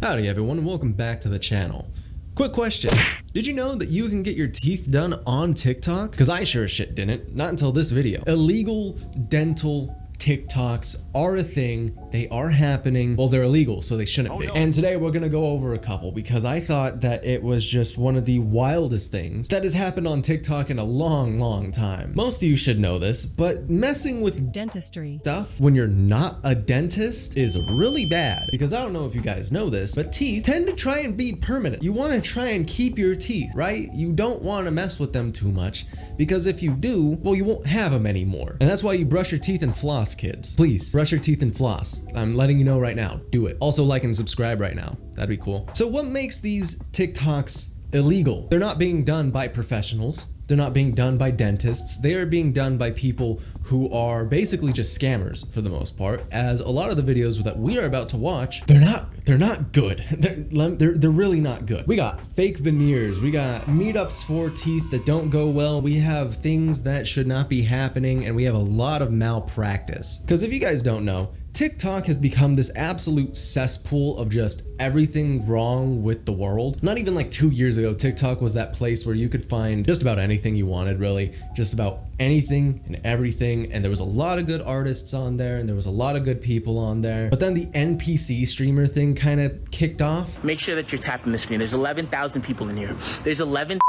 Howdy everyone and welcome back to the channel. Quick question, did you know that you can get your teeth done on TikTok? Cause I sure as shit didn't, not until this video. Illegal dental TikToks are a thing, they are happening. Well, they're illegal, so they shouldn't be. And today we're gonna go over a couple because I thought that it was just one of the wildest things that has happened on TikTok in a long time. Most of you should know this, but messing with dentistry stuff when you're not a dentist is really bad. Because I don't know if you guys know this, but teeth tend to try and be permanent. You wanna try and keep your teeth, right? You don't wanna mess with them too much because if you do, well, you won't have them anymore. And that's why you brush your teeth and floss, kids. Please, brush your teeth and floss. I'm letting you know right now, do it. Also like and subscribe right now, that'd be cool. So what makes these TikToks illegal? They're not being done by professionals. They're not being done by dentists. They are being done by people who are basically just scammers for the most part, as a lot of the videos that we are about to watch, they're not good. They're really not good. We got fake veneers, we got meetups for teeth that don't go well, we have things that should not be happening, and we have a lot of malpractice. Because if you guys don't know, TikTok has become this absolute cesspool of just everything wrong with the world. Not even like 2 years ago, TikTok was that place where you could find just about anything you wanted, really. Just about anything and everything, and there was a lot of good artists on there, and there was a lot of good people on there. But then the NPC streamer thing kind of kicked off. Make sure that you're tapping the screen. There's 11,000 people in here. There's 11,000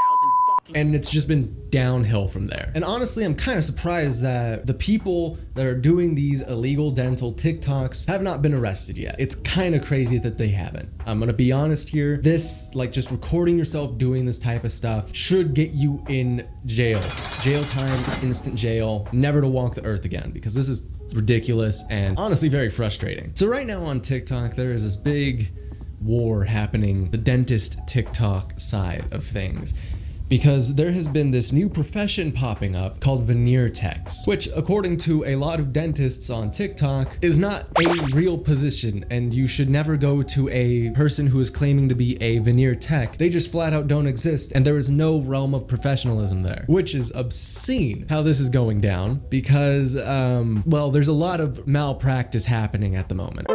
and it's just been downhill from there. And honestly, I'm kind of surprised that the people that are doing these illegal dental TikToks have not been arrested yet. It's kind of crazy that they haven't. I'm gonna be honest here. This, like just recording yourself doing this type of stuff should get you in jail. Jail time, instant jail, never to walk the earth again, because this is ridiculous and honestly very frustrating. So right now on TikTok, there is this big war happening, the dentist TikTok side of things. Because there has been this new profession popping up called veneer techs, which according to a lot of dentists on TikTok is not a real position, and you should never go to a person who is claiming to be a veneer tech. They just flat out don't exist, and there is no realm of professionalism there, which is obscene how this is going down because, well, there's a lot of malpractice happening at the moment.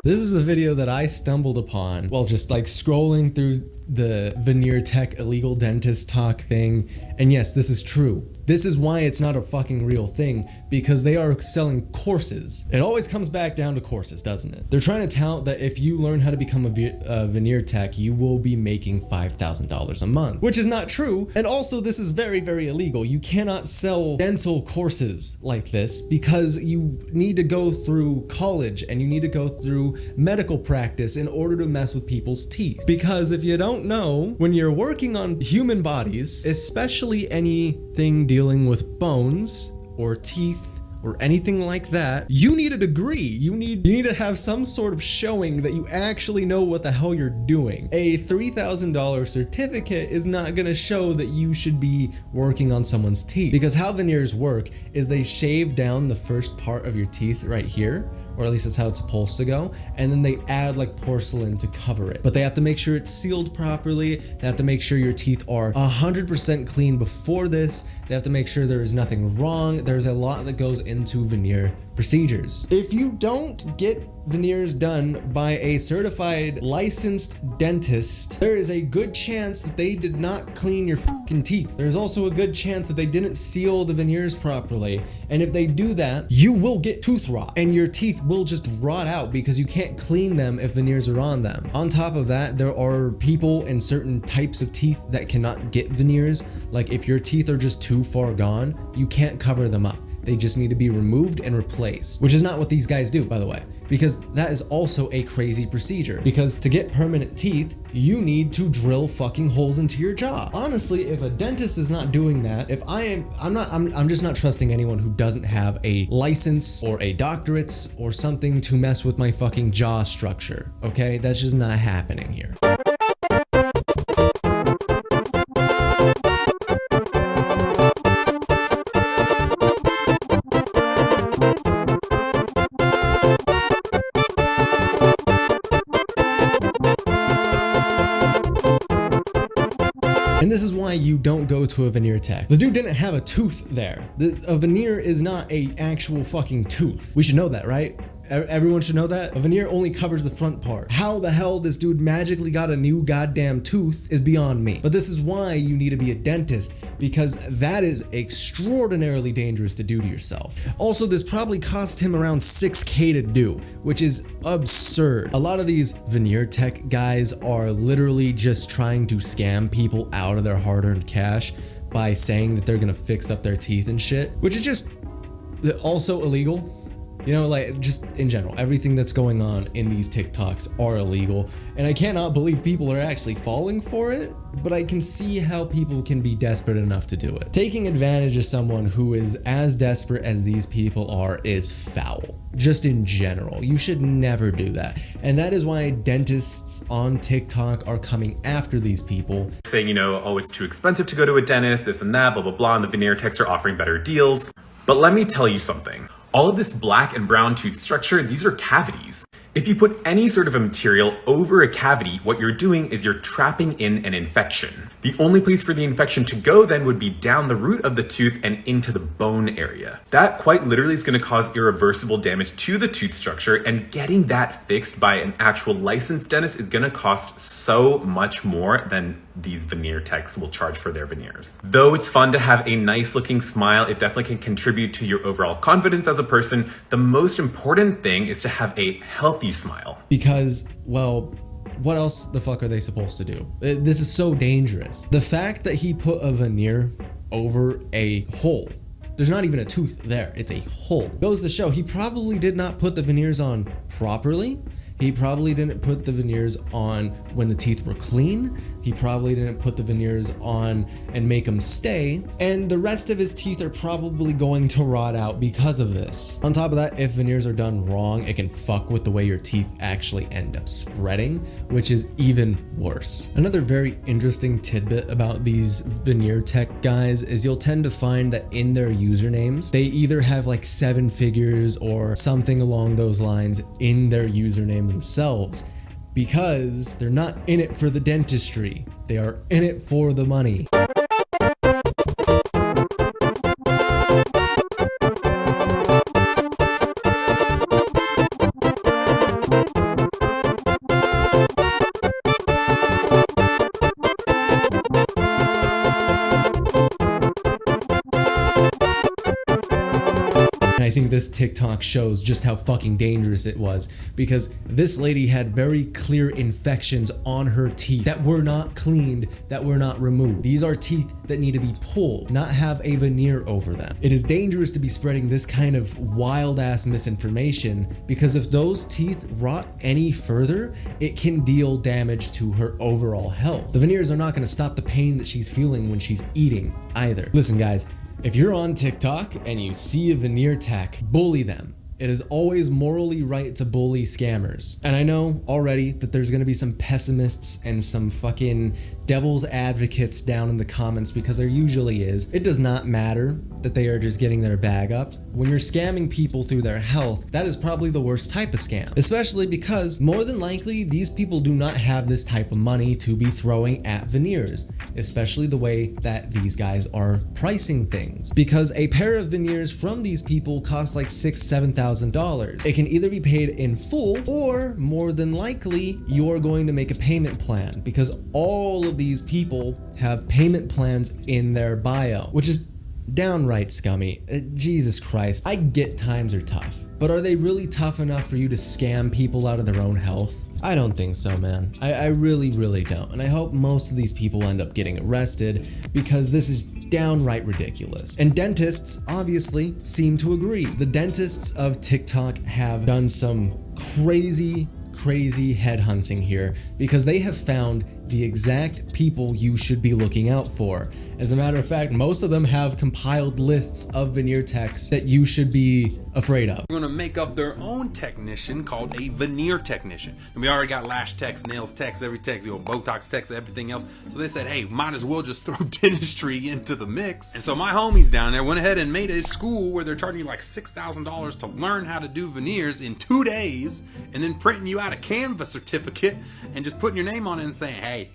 This is a video that I stumbled upon while just like scrolling through the veneer tech illegal dentist talk thing. And yes, this is true. This is why it's not a fucking real thing, because they are selling courses. It always comes back down to courses, doesn't it? They're trying to tout that if you learn how to become a veneer tech, you will be making $5,000 a month, which is not true. And also this is very illegal. You cannot sell dental courses like this because you need to go through college and you need to go through medical practice in order to mess with people's teeth. Because if you don't know, when you're working on human bodies, especially anything dealing with bones or teeth or anything like that, you need a degree. You need to have some sort of showing that you actually know what the hell you're doing. A $3,000 certificate is not gonna show that you should be working on someone's teeth. Because how veneers work is they shave down the first part of your teeth right here, or at least that's how it's supposed to go, and then they add like porcelain to cover it. But they have to make sure it's sealed properly, they have to make sure your teeth are 100% clean before this, they have to make sure there is nothing wrong. There's a lot that goes into veneer procedures. If you don't get veneers done by a certified licensed dentist, there is a good chance that they did not clean your fucking teeth. There's also a good chance that they didn't seal the veneers properly. And if they do that, you will get tooth rot and your teeth will just rot out because you can't clean them if veneers are on them. On top of that, there are people in certain types of teeth that cannot get veneers. Like if your teeth are just too far gone, you can't cover them up. They just need to be removed and replaced, which is not what these guys do, by the way, because that is also a crazy procedure. Because to get permanent teeth, you need to drill fucking holes into your jaw. Honestly, if a dentist is not doing that, I'm just not trusting anyone who doesn't have a license or a doctorate or something to mess with my fucking jaw structure, okay? That's just not happening here. And this is why you don't go to to a veneer tech. The dude didn't have a tooth there. A veneer is not a actual fucking tooth. We should know that, right? Everyone should know that. A veneer only covers the front part. How the hell this dude magically got a new goddamn tooth is beyond me. But this is why you need to be a dentist, because that is extraordinarily dangerous to do to yourself. Also, this probably cost him around 6K to do, which is absurd. A lot of these veneer tech guys are literally just trying to scam people out of their hard-earned cash by saying that they're gonna fix up their teeth and shit, which is just also illegal. You know, like, just in general, everything that's going on in these TikToks are illegal, and I cannot believe people are actually falling for it, but I can see how people can be desperate enough to do it. Taking advantage of someone who is as desperate as these people are is foul. Just in general, you should never do that. And that is why dentists on TikTok are coming after these people. Saying, you know, oh, it's too expensive to go to a dentist, this and that, blah, blah, blah, and the veneer techs are offering better deals. But let me tell you something. All of this black and brown tooth structure, these are cavities. If you put any sort of a material over a cavity, what you're doing is you're trapping in an infection. The only place for the infection to go then would be down the root of the tooth and into the bone area. That quite literally is going to cause irreversible damage to the tooth structure, and getting that fixed by an actual licensed dentist is going to cost so much more than these veneer techs will charge for their veneers. Though it's fun to have a nice looking smile, it definitely can contribute to your overall confidence as a person. The most important thing is to have a healthy smile. Because, well, what else the fuck are they supposed to do? This is so dangerous. The fact that he put a veneer over a hole, there's not even a tooth there, it's a hole, goes to show he probably did not put the veneers on properly. He probably didn't put the veneers on when the teeth were clean. He probably didn't put the veneers on and make them stay. And the rest of his teeth are probably going to rot out because of this. On top of that, if veneers are done wrong, it can fuck with the way your teeth actually end up spreading, which is even worse. Another very interesting tidbit about these veneer tech guys is you'll tend to find that in their usernames, they either have like 7 figures or something along those lines in their username themselves, because they're not in it for the dentistry, they are in it for the money. I think this TikTok shows just how fucking dangerous it was, because this lady had very clear infections on her teeth that were not cleaned, that were not removed. These are teeth that need to be pulled, not have a veneer over them. It is dangerous to be spreading this kind of wild ass misinformation, because if those teeth rot any further, it can deal damage to her overall health. The veneers are not going to stop the pain that she's feeling when she's eating either. Listen guys, if you're on TikTok and you see a veneer tech, bully them. It is always morally right to bully scammers. And I know already that there's gonna be some pessimists and some fucking devil's advocates down in the comments, because there usually is. It does not matter that they are just getting their bag up. When you're scamming people through their health, that is probably the worst type of scam. Especially because more than likely, these people do not have this type of money to be throwing at veneers, especially the way that these guys are pricing things. Because a pair of veneers from these people costs like $6,000–7,000. It can either be paid in full, or more than likely, you're going to make a payment plan, because all of these people have payment plans in their bio, which is downright scummy. Jesus Christ, I get times are tough, but are they really tough enough for you to scam people out of their own health? I don't think so, man. I really don't. And I hope most of these people end up getting arrested, because this is downright ridiculous. And dentists obviously seem to agree. The dentists of TikTok have done some crazy headhunting here, because they have found the exact people you should be looking out for. As a matter of fact, most of them have compiled lists of veneer techs that you should be afraid of. They're gonna make up their own technician called a veneer technician. And we already got lash techs, nails techs, every tech, you know, Botox techs, everything else. So they said, hey, might as well just throw dentistry into the mix. And so my homies down there went ahead and made a school where they're charging you like $6,000 to learn how to do veneers in 2 days, and then printing you out a Canva certificate and just putting your name on it and saying, hey, hey,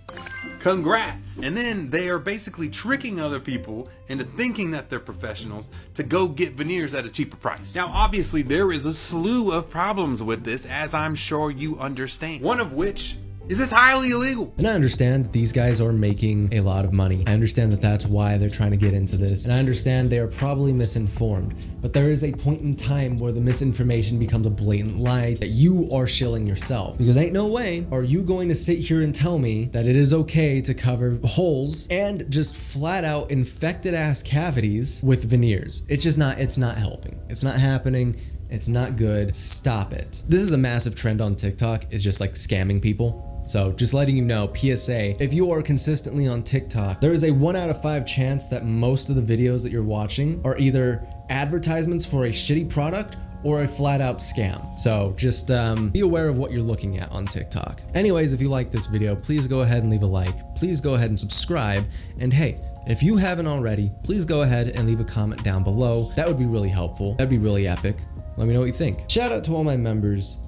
congrats. And then they are basically tricking other people into thinking that they're professionals to go get veneers at a cheaper price. Now, obviously, there is a slew of problems with this, as I'm sure you understand. One of which is it's highly illegal. And I understand these guys are making a lot of money. I understand that that's why they're trying to get into this. And I understand they are probably misinformed. But there is a point in time where the misinformation becomes a blatant lie that you are shilling yourself. Because ain't no way are you going to sit here and tell me that it is okay to cover holes and just flat out infected ass cavities with veneers. It's not helping. It's not happening. It's not good. Stop it. This is a massive trend on TikTok, is just like scamming people. So just letting you know, PSA, if you are consistently on TikTok, there is a 1 out of 5 chance that most of the videos that you're watching are either advertisements for a shitty product or a flat out scam. So just be aware of what you're looking at on TikTok. Anyways, if you like this video, please go ahead and leave a like. Please go ahead and subscribe. And hey, if you haven't already, please go ahead and leave a comment down below. That would be really helpful. That'd be really epic. Let me know what you think. Shout out to all my members,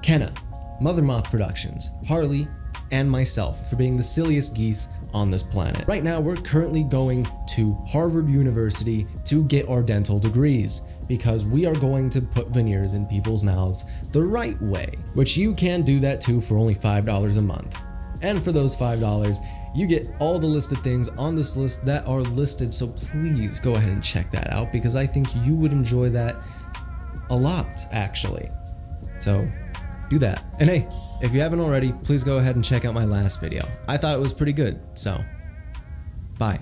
Kenna, Mother Moth Productions, Harley, and myself for being the silliest geese on this planet. Right now, we're currently going to Harvard University to get our dental degrees because we are going to put veneers in people's mouths the right way, which you can do that too for only $5 a month. And for those $5, you get all the listed things on this list that are listed, so please go ahead and check that out because I think you would enjoy that a lot, actually. So do that. And hey, if you haven't already, please go ahead and check out my last video. I thought it was pretty good, so